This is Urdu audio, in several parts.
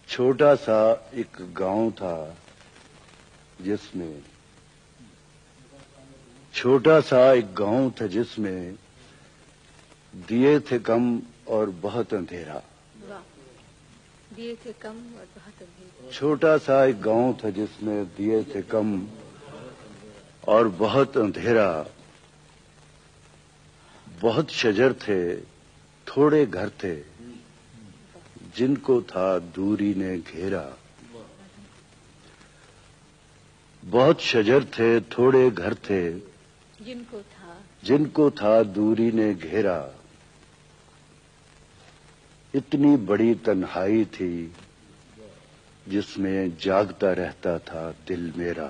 چھوٹا سا ایک گاؤں تھا جس میں دیے تھے کم اور بہت اندھیرا. دیے تھے کم اور بہت اندھیرا. چھوٹا سا ایک گاؤں تھا جس میں دیے تھے کم اور بہت اندھیرا. بہت شجر تھے تھوڑے گھر تھے جن کو تھا دوری نے گھیرا. بہت شجر تھے تھوڑے گھر تھے جن کو تھا دوری نے گھیرا. اتنی بڑی تنہائی تھی جس میں جاگتا رہتا تھا دل میرا.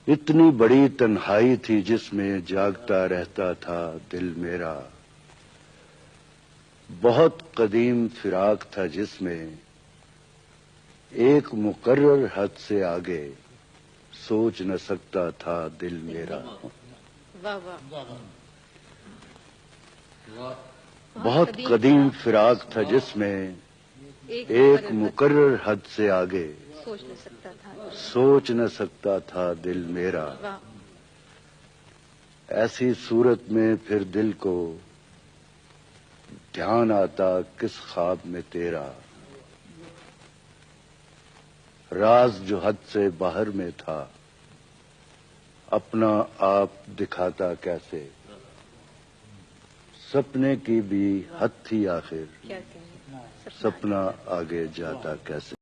اتنی بڑی تنہائی تھی جس میں جاگتا رہتا تھا دل میرا. بہت قدیم فراق تھا جس میں ایک مقرر حد سے آگے سوچ نہ سکتا تھا دل میرا. بہت قدیم فراق تھا جس میں ایک مقرر حد سے آگے سوچ نہ سکتا تھا دل میرا. ایسی صورت میں پھر دل کو دھیان آتا کس خواب میں تیرا. راز جو حد سے باہر میں تھا اپنا آپ دکھاتا کیسے. سپنے کی بھی حد تھی آخر سپنا آگے جاتا کیسے.